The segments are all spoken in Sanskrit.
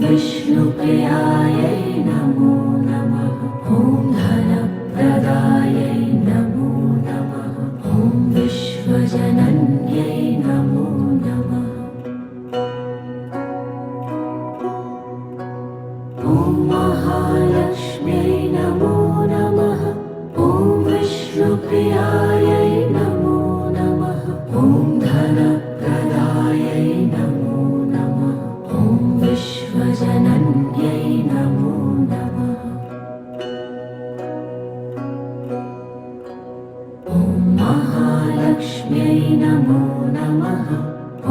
विष्णुप्रियायै नमो नमः। ॐ धनप्रदायै नमो नमः। ॐ विश्वजनन्यै नमो नमः। ॐ महालक्ष्म्यै नमो नमः। ॐ विष्णुप्रियायै नमो नमः। ॐ धनप्रदायै नमो नमः। ॐ विश्वजनन्यै नमो नमः। ॐ महालक्ष्म्यै नमो नमः।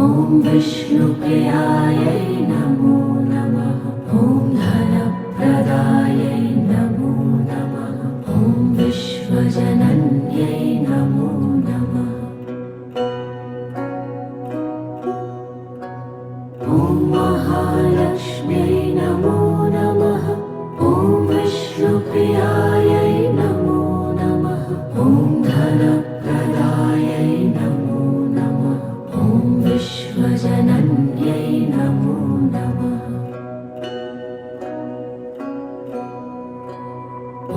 ॐ विष्णुप्रियायै नमो नमः। ॐ धनप्रदायै नमो नमः। ॐ विश्वजनन्यै नमो नमः। ॐ महालक्ष्म्यै नमो नमः। ॐ विष्णुप्रियायै नमो नमः। ॐ धनप्रदायै नमो नमः। ॐ विश्वजनन्यै नमो नमः।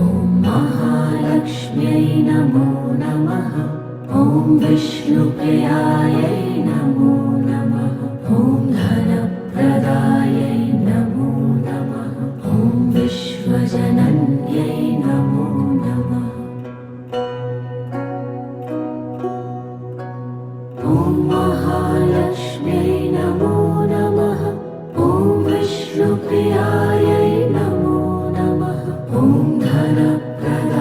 ॐ महालक्ष्म्यै नमो नमः। ॐ विष्णुप्रियायै नमो नमः। ॐ धनप्रदायै नमो नमः। ॐ विश्वजनन्यै नमो नमः। ॐ महालक्ष्म्यै नमो नमः। ॐ विष्णुप्रियायै नमो नमः। ॐ धनप्रदायै